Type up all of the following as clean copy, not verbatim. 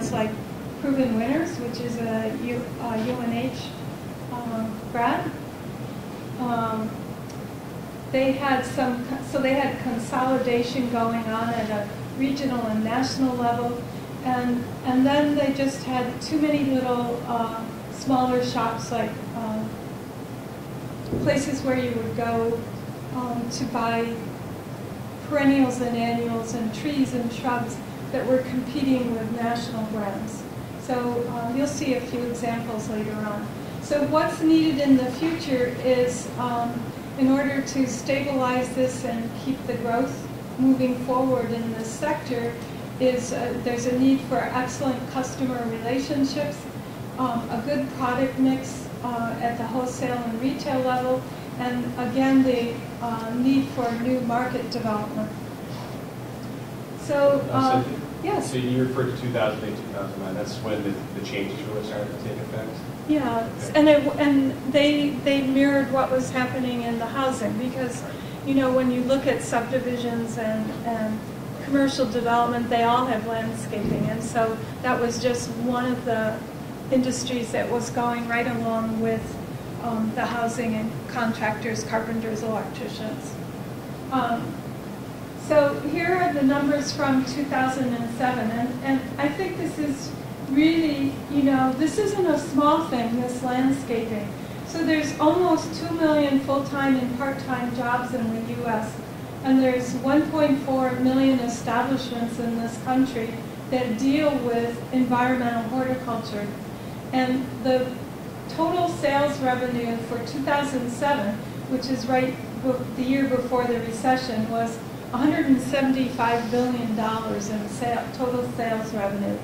brands like Proven Winners, which is a UNH grad. They had they had consolidation going on at a regional and national level, and then they just had too many little smaller shops, like places where you would go to buy perennials and annuals and trees and shrubs that were competing with national brands. So you'll see a few examples later on. So what's needed in the future is, in order to stabilize this and keep the growth moving forward in this sector, is there's a need for excellent customer relationships, a good product mix at the wholesale and retail level, and again the need for new market development. So, yes. So you referred to 2008, 2009. That's when the changes really started to take effect? Yeah, okay. And they mirrored what was happening in the housing, because, you know, when you look at subdivisions and commercial development, they all have landscaping, and so that was just one of the industries that was going right along with the housing and contractors, carpenters, electricians. So here are the numbers from 2007, and I think this is really, you know, this isn't a small thing, this landscaping. So there's almost 2 million full-time and part-time jobs in the U.S., and there's 1.4 million establishments in this country that deal with environmental horticulture. And the total sales revenue for 2007, which is right the year before the recession, was $175 billion in total sales revenue.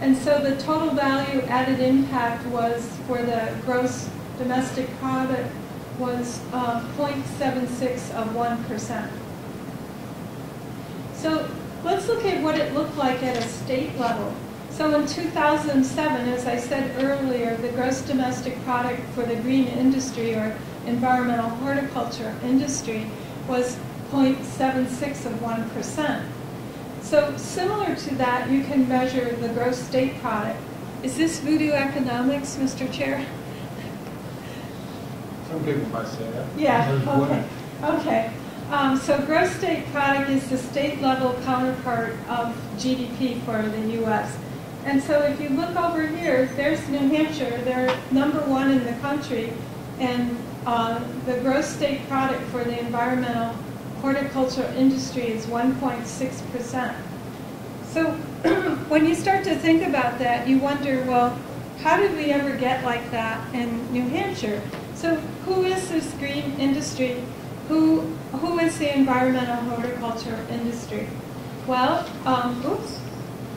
And so the total value added impact was, for the gross domestic product, was 0.76 of 1%. So let's look at what it looked like at a state level. So in 2007, as I said earlier, the gross domestic product for the green industry, or environmental horticulture industry, was 0.76 of 1%. So similar to that, you can measure the gross state product. Is this voodoo economics, Mr. Chair? Some people might say that. Yeah, okay. So gross state product is the state level counterpart of GDP for the U.S. And so if you look over here, there's New Hampshire. They're #1 in the country, and the gross state product for the environmental horticulture industry is 1.6%. So when you start to think about that, you wonder, well, how did we ever get like that in New Hampshire? So who is this green industry? Who is the environmental horticulture industry? Well, oops,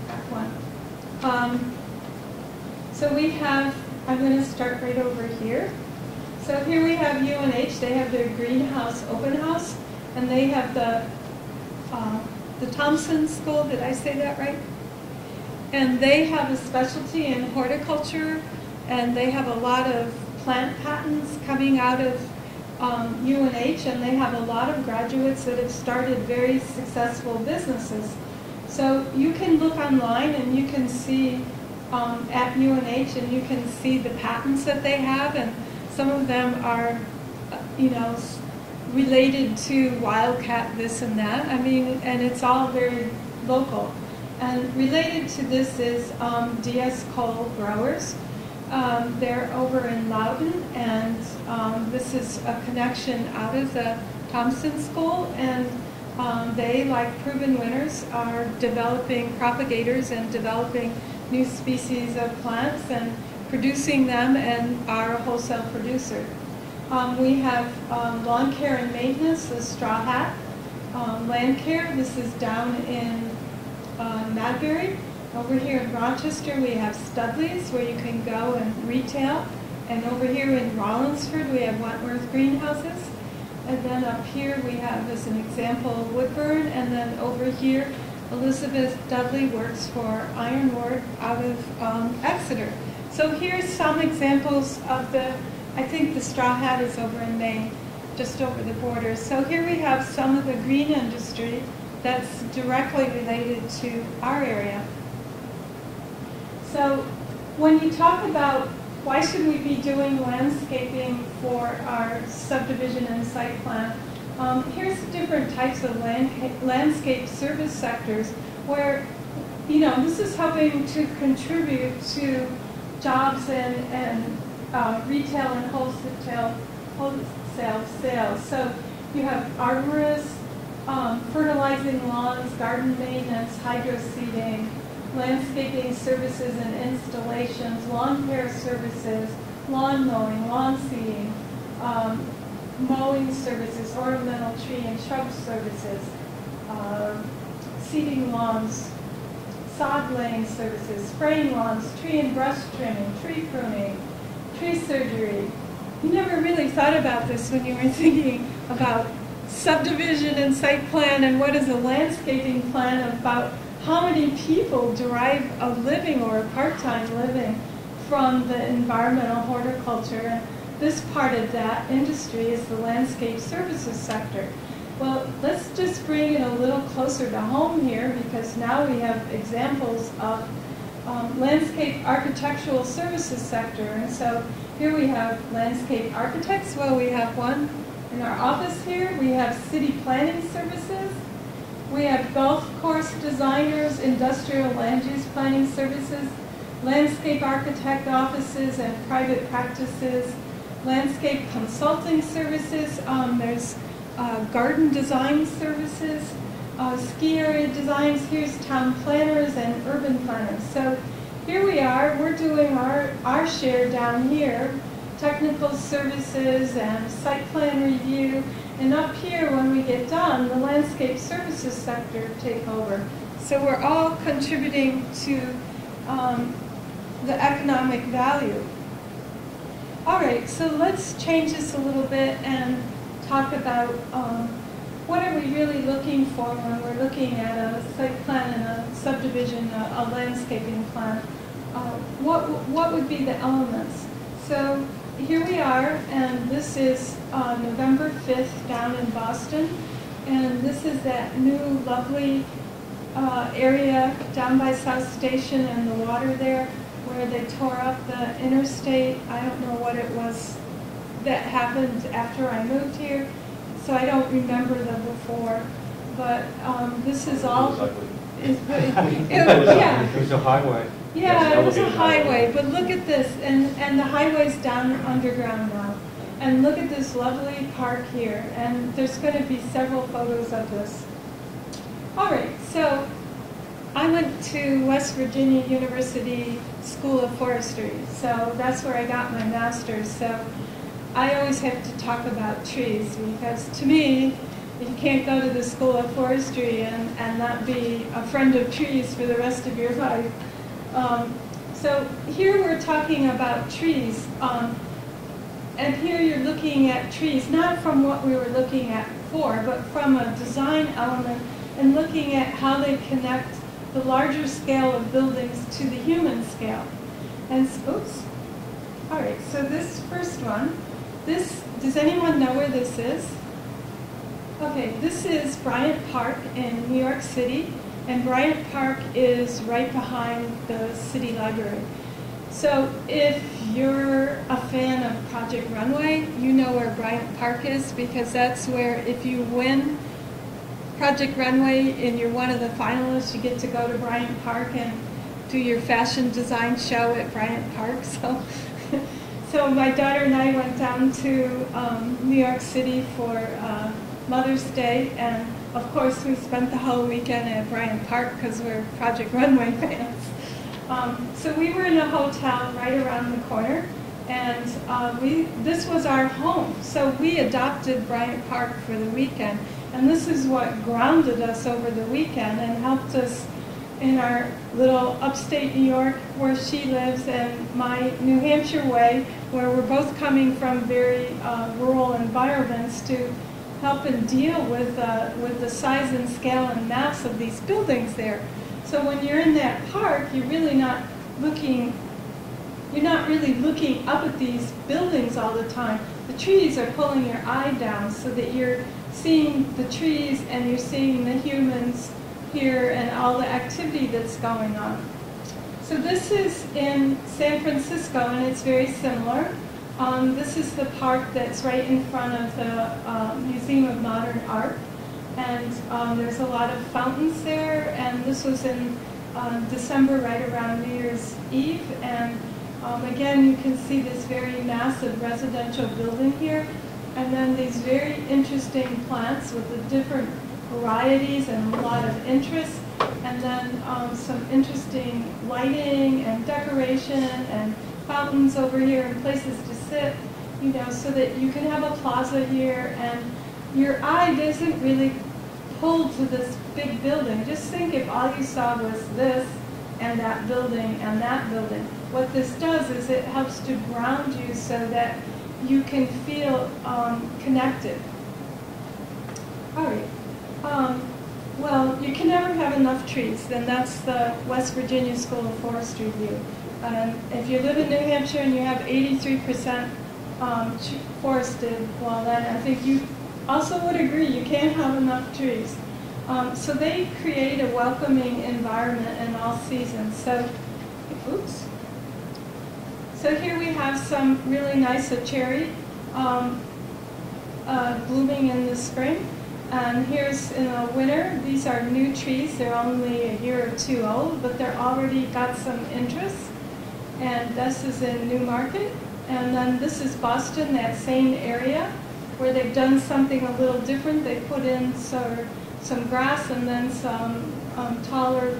back one. So we have, I'm going to start right over here. So here we have UNH. They have their greenhouse open house, and they have the Thompson School. Did I say that right? And they have a specialty in horticulture, and they have a lot of plant patents coming out of UNH, and they have a lot of graduates that have started very successful businesses. So you can look online and you can see at UNH, and you can see the patents that they have, and some of them are, you know, related to wildcat this and that. I mean, and it's all very local. And related to this is DS Cole Growers. They're over in Loudon, and this is a connection out of the Thompson School, and they, like Proven Winners, are developing propagators and developing new species of plants and producing them, and are a wholesale producer. We have lawn care and maintenance, the Straw Hat. Land care, this is down in Madbury. Over here in Rochester, we have Studley's, where you can go and retail. And over here in Rollinsford, we have Wentworth Greenhouses. And then up here, we have, as an example, Woodburn. And then over here, Elizabeth Dudley works for Ironwood out of Exeter. So here's some examples of the, I think the Straw Hat is over in Maine, just over the border. So here we have some of the green industry that's directly related to our area. So when you talk about why should we be doing landscaping for our subdivision and site plan, here's different types of landscape service sectors where, you know, this is helping to contribute to jobs and retail and wholesale sales. So you have arborists, fertilizing lawns, garden maintenance, hydro seeding, landscaping services and installations, lawn care services, lawn mowing, lawn seeding, mowing services, ornamental tree and shrub services, seeding lawns, sod laying services, spraying lawns, tree and brush trimming, tree pruning, tree surgery. You never really thought about this when you were thinking about subdivision and site plan and what is a landscaping plan, about how many people derive a living or a part-time living from the environmental horticulture. And this part of that industry is the landscape services sector. Well, let's just bring it a little closer to home here, because now we have examples of landscape architectural services sector. And so here we have landscape architects. Well, we have one in our office here. We have city planning services. We have golf course designers, industrial land use planning services, landscape architect offices and private practices, landscape consulting services. There's garden design services, ski area designs. Here's town planners and urban planners. So here we are, we're doing our share down here, technical services and site plan review. And up here, when we get done, the landscape services sector take over. So we're all contributing to the economic value. All right, so let's change this a little bit and talk about what are we really looking for when we're looking at a site plan and a subdivision, a landscaping plan. What would be the elements? So here we are, and this is November 5th down in Boston, and this is that new lovely area down by South Station and the water there where they tore up the interstate. I don't know what it was that happened after I moved here, so I don't remember the before, but this is all... It was a highway. Yeah, it was a highway, but look at this, and the highway's down underground now. And look at this lovely park here, and there's going to be several photos of this. All right, so I went to West Virginia University School of Forestry, so that's where I got my master's. So I always have to talk about trees, because to me, you can't go to the School of Forestry and not be a friend of trees for the rest of your life. So here we're talking about trees, and here you're looking at trees, not from what we were looking at before, but from a design element and looking at how they connect the larger scale of buildings to the human scale. And, oops, all right, so this first one, does anyone know where this is? Okay, this is Bryant Park in New York City, and Bryant Park is right behind the city library. So if you're a fan of Project Runway, you know where Bryant Park is, because that's where, if you win Project Runway and you're one of the finalists, you get to go to Bryant Park and do your fashion design show at Bryant Park. So my daughter and I went down to New York City for Mother's Day, and of course we spent the whole weekend at Bryant Park because we're Project Runway fans. So we were in a hotel right around the corner, and this was our home. So we adopted Bryant Park for the weekend, and this is what grounded us over the weekend and helped us in our little upstate New York where she lives, and my New Hampshire way, where we're both coming from very rural environments, to help and deal with the size and scale and mass of these buildings there. So when you're in that park, you're really not looking up at these buildings all the time. The trees are pulling your eye down so that you're seeing the trees and you're seeing the humans here and all the activity that's going on. So this is in San Francisco, and it's very similar. This is the park that's right in front of the Museum of Modern Art. And there's a lot of fountains there, and this was in December, right around New Year's Eve. And again, you can see this very massive residential building here, and then these very interesting plants with the different varieties and a lot of interest, and then some interesting lighting and decoration and fountains over here and places to sit, you know, so that you can have a plaza here and your eye doesn't really pull to this big building. Just think if all you saw was this and that building and that building. What this does is it helps to ground you so that you can feel connected. All right. Well, you can never have enough trees, and that's the West Virginia School of Forestry view. If you live in New Hampshire and you have 83% forested, well then I think you also would agree you can't have enough trees. So they create a welcoming environment in all seasons. So, oops. So here we have some really nice cherry blooming in the spring. And here's in the winter, these are new trees. They're only a year or two old, but they're already got some interest. And this is in Newmarket. And then this is Boston, that same area, where they've done something a little different. They put in some grass and then some taller,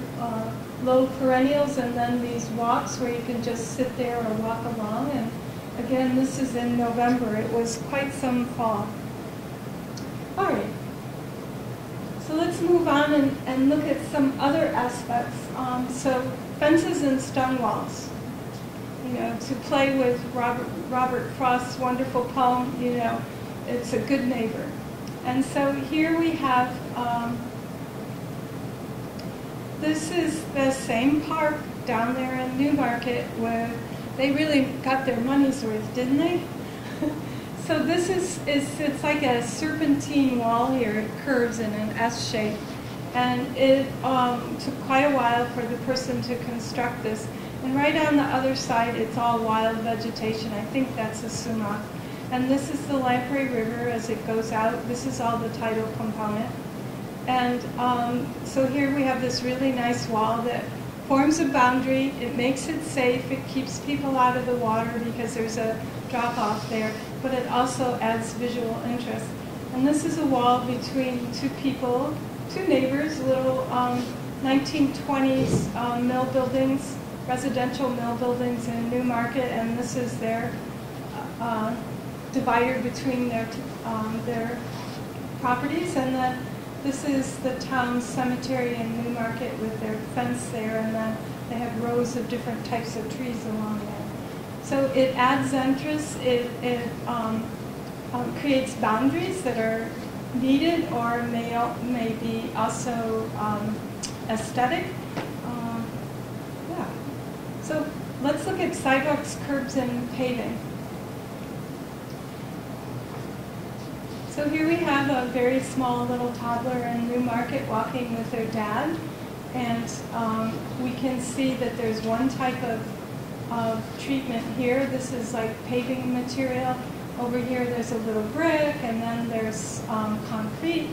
low perennials, and then these walks where you can just sit there or walk along. And again, this is in November. It was quite some fall. All right. So let's move on and look at some other aspects. So fences and stone walls. You know, to play with Robert Frost's wonderful poem, you know, it's a good neighbor. And so here we have, this is the same park down there in Newmarket where they really got their money's worth, didn't they? So this it's like a serpentine wall here. It curves in an S shape. And it took quite a while for the person to construct this. And right on the other side, it's all wild vegetation. I think that's a sumac. And this is the Lamprey River as it goes out. This is all the tidal component. And so here we have this really nice wall that forms a boundary. It makes it safe. It keeps people out of the water because there's a drop-off there. But it also adds visual interest. And this is a wall between two people, two neighbors, little 1920s mill buildings, residential mill buildings in Newmarket, and this is their divider between their properties. And then this is the town cemetery in Newmarket with their fence there, and then they have rows of different types of trees along there. So it adds interest, it creates boundaries that are needed or may be also aesthetic. Yeah. So let's look at sidewalks, curbs, and paving. So here we have a very small little toddler in Newmarket walking with their dad, and we can see that there's one type of treatment here. This is like paving material. Over here there's a little brick, and then there's concrete.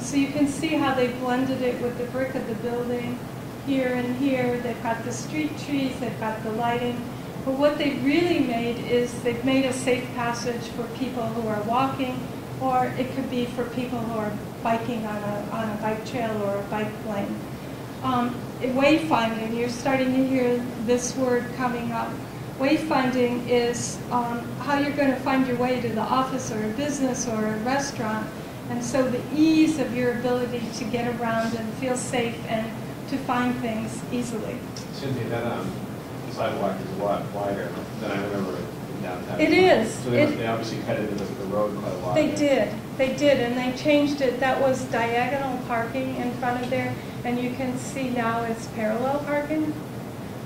So you can see how they blended it with the brick of the building here and here. They've got the street trees, they've got the lighting. But what they've really made is they've made a safe passage for people who are walking, or it could be for people who are biking on a bike trail or a bike lane. Wayfinding, you're starting to hear this word coming up. Wayfinding is how you're going to find your way to the office or a business or a restaurant. And so the ease of your ability to get around and feel safe and to find things easily. Cynthia, that sidewalk is a lot wider than I remember in downtown. It is. So they obviously cut into the road quite a lot. They did, and they changed it. That was diagonal parking in front of there, and you can see now it's parallel parking.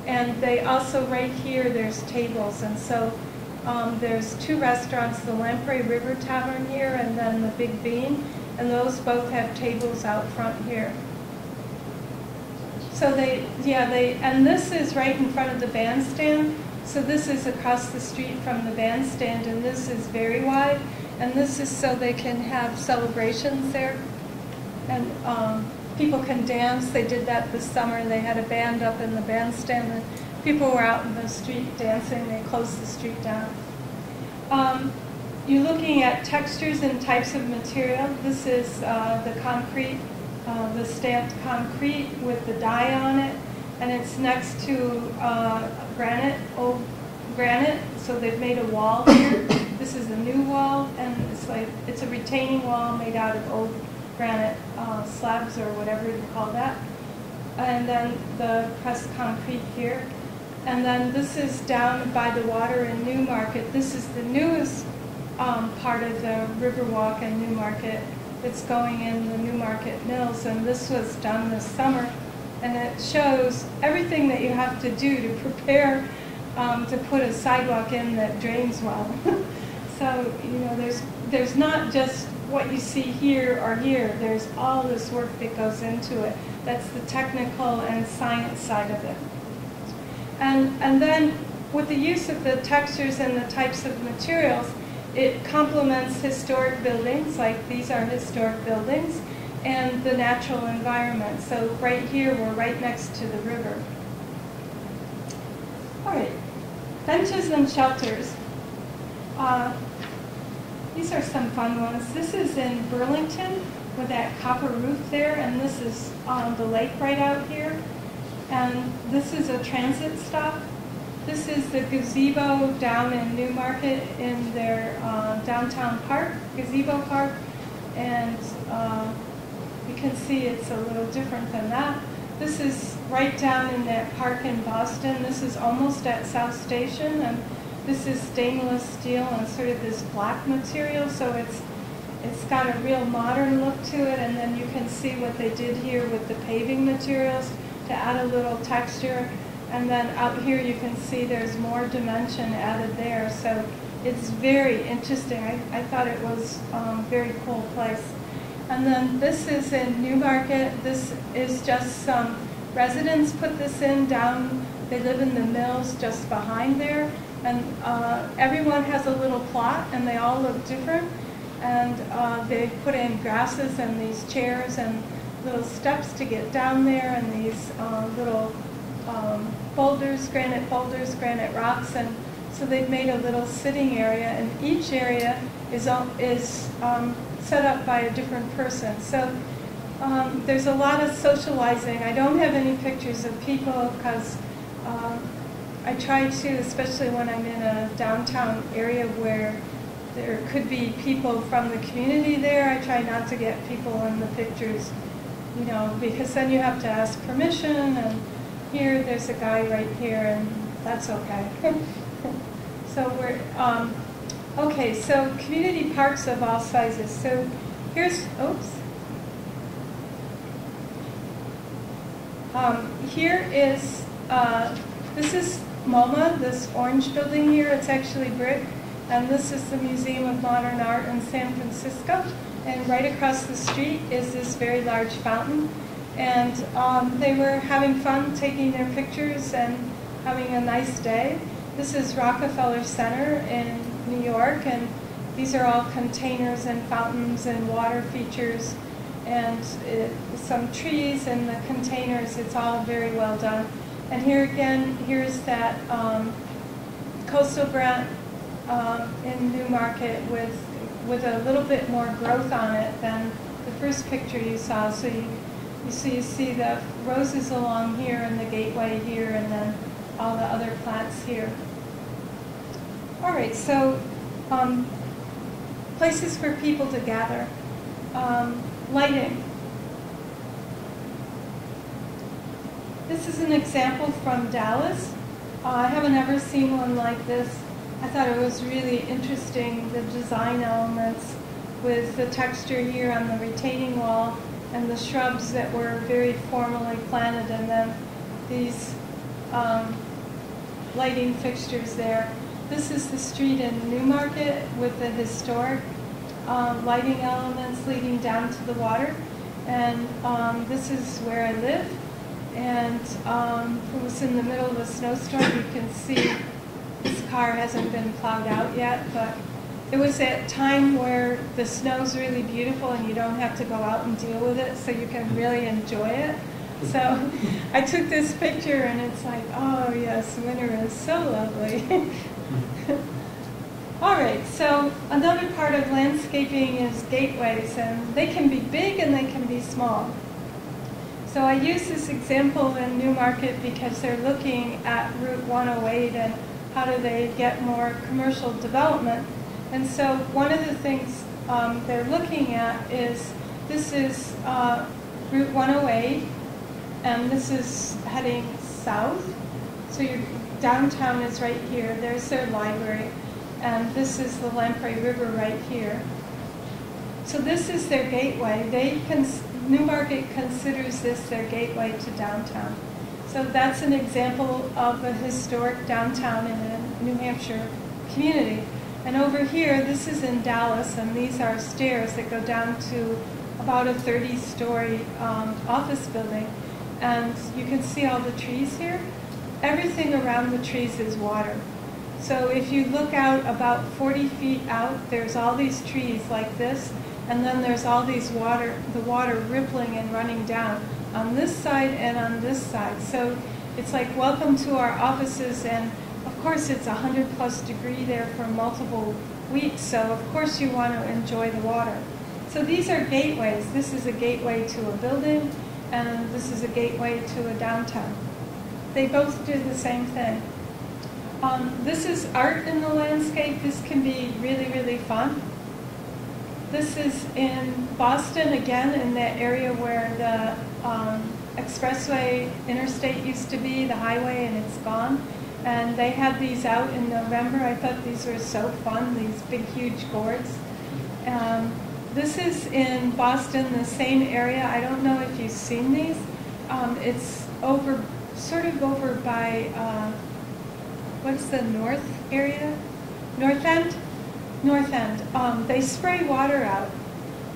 And they also, right here, there's tables, and so there's two restaurants, the Lamprey River Tavern here, and then the Big Bean, and those both have tables out front here. So and this is right in front of the bandstand. So this is across the street from the bandstand, and this is very wide. And this is so they can have celebrations there. And people can dance. They did that this summer. They had a band up in the bandstand, and people were out in the street dancing. They closed the street down. You're looking at textures and types of material. This is the concrete, the stamped concrete with the dye on it, and it's next to granite, old granite. So they've made a wall here. This is a new wall, and it's a retaining wall made out of old granite slabs or whatever you call that. And then the pressed concrete here. And then this is down by the water in Newmarket. This is the newest part of the Riverwalk in Newmarket. It's going in the Newmarket Mills, and this was done this summer. And it shows everything that you have to do to prepare to put a sidewalk in that drains well. So, you know, there's not just what you see here or here. There's all this work that goes into it. That's the technical and science side of it. And then with the use of the textures and the types of materials, it complements historic buildings, like these are historic buildings, and the natural environment. So right here, we're right next to the river. All right, benches and shelters. These are some fun ones. This is in Burlington with that copper roof there, and this is on the lake right out here. And this is a transit stop. This is the gazebo down in Newmarket in their downtown park, gazebo park. And you can see it's a little different than that. This is right down in that park in Boston. This is almost at South Station, and this is stainless steel and sort of this black material, so it's got a real modern look to it. And then you can see what they did here with the paving materials to add a little texture. And then out here you can see there's more dimension added there. So it's very interesting. I thought it was a very cool place. And then this is in Newmarket. This is just some residents put this in down. They live in the mills just behind there. And everyone has a little plot, and they all look different. And they put in grasses and these chairs and little steps to get down there, and these little boulders, granite rocks. And so they've made a little sitting area, and each area is set up by a different person. So there's a lot of socializing. I don't have any pictures of people because I try to, especially when I'm in a downtown area where there could be people from the community there, I try not to get people in the pictures, you know, because then you have to ask permission, and here there's a guy right here, and that's okay. So we're, okay, so community parks of all sizes. So here's, oops. Here is, this is MoMA, this orange building here. It's actually brick. And this is the Museum of Modern Art in San Francisco. And right across the street is this very large fountain. And they were having fun taking their pictures and having a nice day. This is Rockefeller Center in New York, and these are all containers and fountains and water features and some trees in the containers. It's all very well done. And here again, here's that coastal grant in Newmarket with a little bit more growth on it than the first picture you saw. So you see the roses along here and the gateway here, and then all the other plants here. All right, so places for people to gather. Lighting. This is an example from Dallas. I haven't ever seen one like this. I thought it was really interesting, the design elements with the texture here on the retaining wall and the shrubs that were very formally planted, and then these lighting fixtures there. This is the street in Newmarket with the historic lighting elements leading down to the water. And this is where I live. And it was in the middle of a snowstorm. You can see this car hasn't been plowed out yet, but it was at a time where the snow's really beautiful and you don't have to go out and deal with it, so you can really enjoy it. So I took this picture and it's like, oh yes, winter is so lovely. All right, so another part of landscaping is gateways, and they can be big and they can be small. So I use this example in Newmarket because they're looking at Route 108 and how do they get more commercial development. And so one of the things they're looking at is, this is Route 108, and this is heading south. So your downtown is right here. There's their library. And this is the Lamprey River right here. So this is their gateway. Newmarket considers this their gateway to downtown. So that's an example of a historic downtown in a New Hampshire community. And over here, this is in Dallas, and these are stairs that go down to about a 30-story office building. And you can see all the trees here. Everything around the trees is water. So if you look out about 40 feet out, there's all these trees like this, and then there's all these the water rippling and running down on this side and on this side. So it's like, welcome to our offices, and of course it's 100+ degree there for multiple weeks, so of course you want to enjoy the water. So these are gateways. This is a gateway to a building, and this is a gateway to a downtown. They both do the same thing. This is art in the landscape. This can be really, really fun. This is in Boston, again, in that area where the expressway interstate used to be, the highway, and it's gone. And they had these out in November. I thought these were so fun, these big, huge gourds. This is in Boston, the same area. I don't know if you've seen these. It's sort of over by, what's the north area? North End? North End. They spray water out,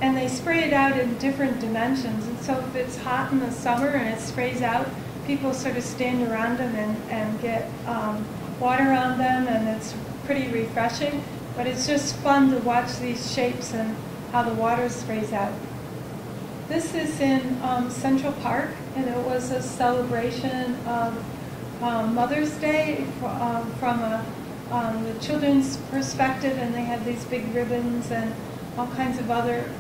and they spray it out in different dimensions. And so if it's hot in the summer and it sprays out, people sort of stand around them and get water on them, and it's pretty refreshing. But it's just fun to watch these shapes and how the water sprays out. This is in Central Park, and it was a celebration of Mother's Day from the children's perspective, and they had these big ribbons and all kinds of other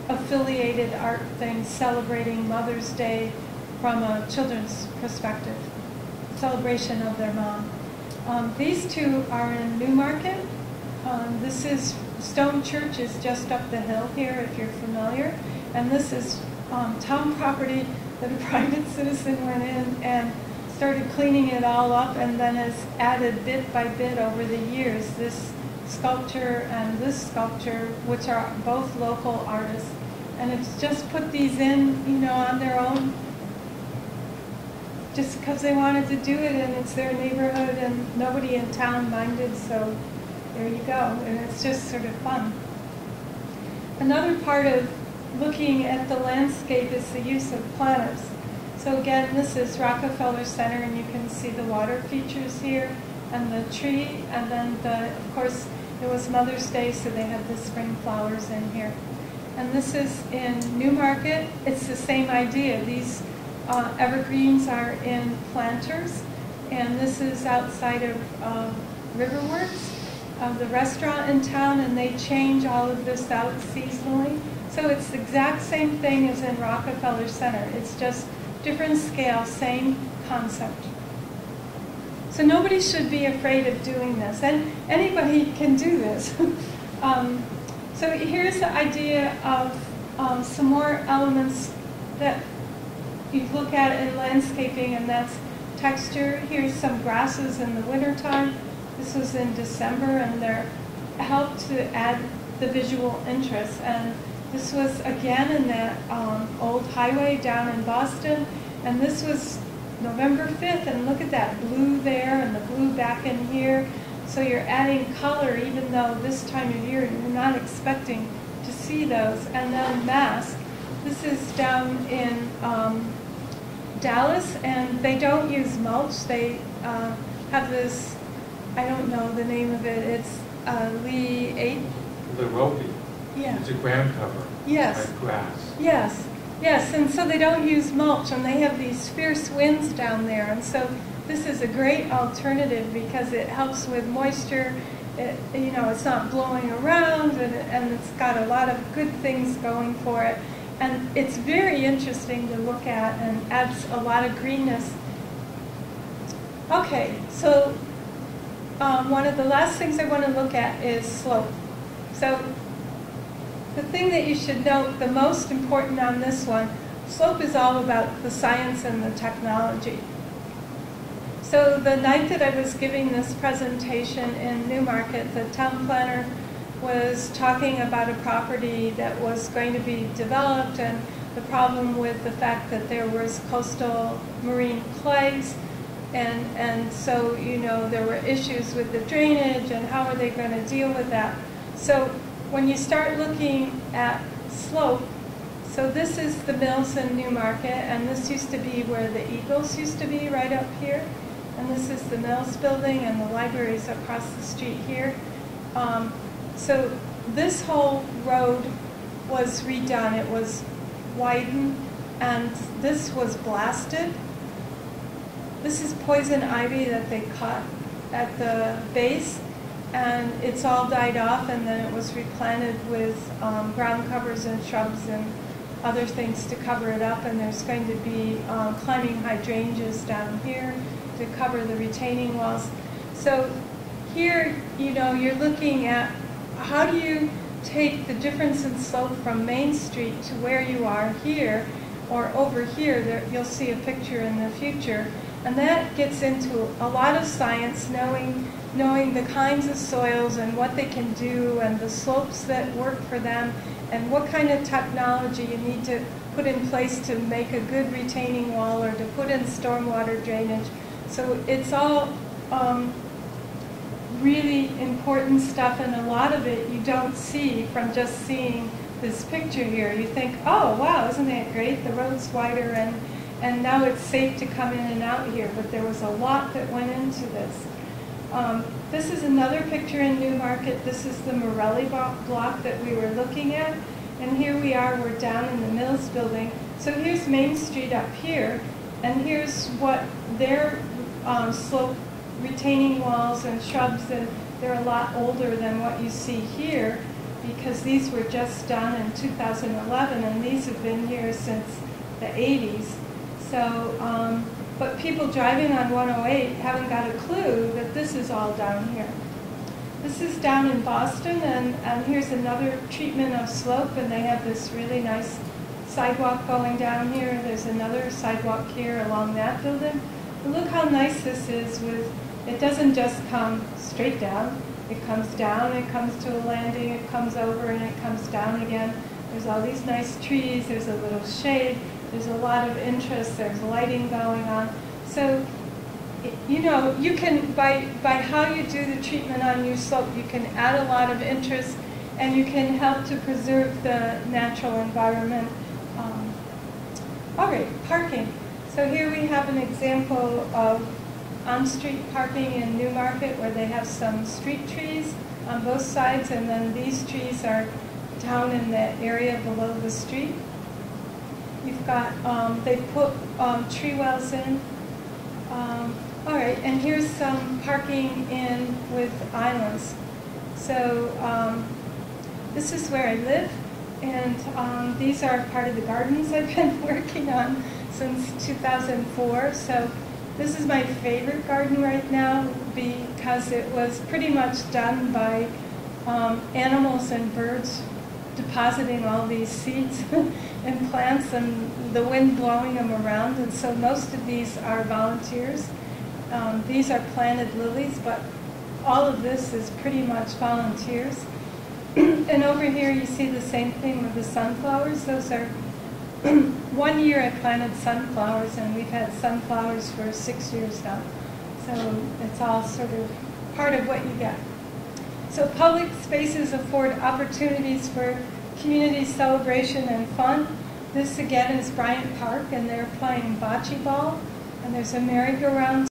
affiliated art things celebrating Mother's Day from a children's perspective, celebration of their mom. These two are in Newmarket. This is Stone Church is just up the hill here, if you're familiar, and this is town property that a private citizen went in and started cleaning it all up, and then has added bit by bit over the years this sculpture and this sculpture, which are both local artists, and it's just put these in, on their own, just because they wanted to do it, and it's their neighborhood, and nobody in town minded, so there you go, and it's just sort of fun. Another part of looking at the landscape is the use of planters. So again, this is Rockefeller Center, and you can see the water features here, and the tree, and then of course, it was Mother's Day, so they had the spring flowers in here. And this is in Newmarket. It's the same idea. These evergreens are in planters, and this is outside of Riverworks, the restaurant in town, and they change all of this out seasonally. So it's the exact same thing as in Rockefeller Center. It's just different scale, same concept. So nobody should be afraid of doing this, and anybody can do this. So here's the idea of some more elements that you look at in landscaping, and that's texture. Here's some grasses in the wintertime. This was in December, and they're helped to add the visual interest. And this was again in that old highway down in Boston, and this was November 5th, and look at that blue there and the blue back in here. So you're adding color, even though this time of year you're not expecting to see those. And then mask. This is down in Dallas, and they don't use mulch. They have this, I don't know the name of it, it's Lee 8. The ropey. Yeah. It's a ground cover. Yes. Like grass. Yes, yes, and so they don't use mulch, and they have these fierce winds down there, and so this is a great alternative because it helps with moisture. You know, it's not blowing around, and it's got a lot of good things going for it. And it's very interesting to look at and adds a lot of greenness. Okay, so one of the last things I want to look at is slope. So the thing that you should note, the most important on this one, slope is all about the science and the technology. So the night that I was giving this presentation in Newmarket, the town planner was talking about a property that was going to be developed and the problem with the fact that there was coastal marine plagues, and so, you know, there were issues with the drainage and how are they going to deal with that. So when you start looking at slope, so this is the mills in Newmarket, and this used to be where the Eagles used to be, right up here. And this is the mills building, and the library's across the street here. So this whole road was redone. It was widened, and this was blasted. This is poison ivy that they cut at the base, and it's all died off, and then it was replanted with ground covers and shrubs and other things to cover it up, and there's going to be climbing hydrangeas down here to cover the retaining walls. So here, you know, you're looking at how do you take the difference in slope from Main Street to where you are here or over here. There, you'll see a picture in the future, and that gets into a lot of science, knowing the kinds of soils and what they can do and the slopes that work for them and what kind of technology you need to put in place to make a good retaining wall or to put in stormwater drainage. So it's all really important stuff, and a lot of it you don't see from just seeing this picture here. You think, oh wow, isn't that great? The road's wider and now it's safe to come in and out here, but there was a lot that went into this. This is another picture in Newmarket. This is the Morelli block that we were looking at, and here we are, we're down in the Mills building. So here's Main Street up here, and here's what their slope retaining walls and shrubs, and they're a lot older than what you see here because these were just done in 2011, and these have been here since the 80s. So, but people driving on 108 haven't got a clue that this is all down here. This is down in Boston, and here's another treatment of slope, and they have this really nice sidewalk going down here. There's another sidewalk here along that building. But look how nice this is with, it doesn't just come straight down. It comes down, it comes to a landing, it comes over, and it comes down again. There's all these nice trees, there's a little shade, there's a lot of interest, there's lighting going on. So, you know, you can, by how you do the treatment on your slope, you can add a lot of interest, and you can help to preserve the natural environment. All right, parking. So here we have an example of on-street parking in Newmarket where they have some street trees on both sides, and then these trees are down in the area below the street. You've got, they put tree wells in. All right, and here's some parking in with islands. So this is where I live, and these are part of the gardens I've been working on since 2004. So this is my favorite garden right now because it was pretty much done by animals and birds depositing all these seeds and plants and the wind blowing them around, and so most of these are volunteers. These are planted lilies, but all of this is pretty much volunteers. And over here you see the same thing with the sunflowers. Those are, 1 year I planted sunflowers, and we've had sunflowers for 6 years now. So it's all sort of part of what you get. So public spaces afford opportunities for community celebration and fun. This again is Bryant Park, and they're playing bocce ball, and there's a merry-go-round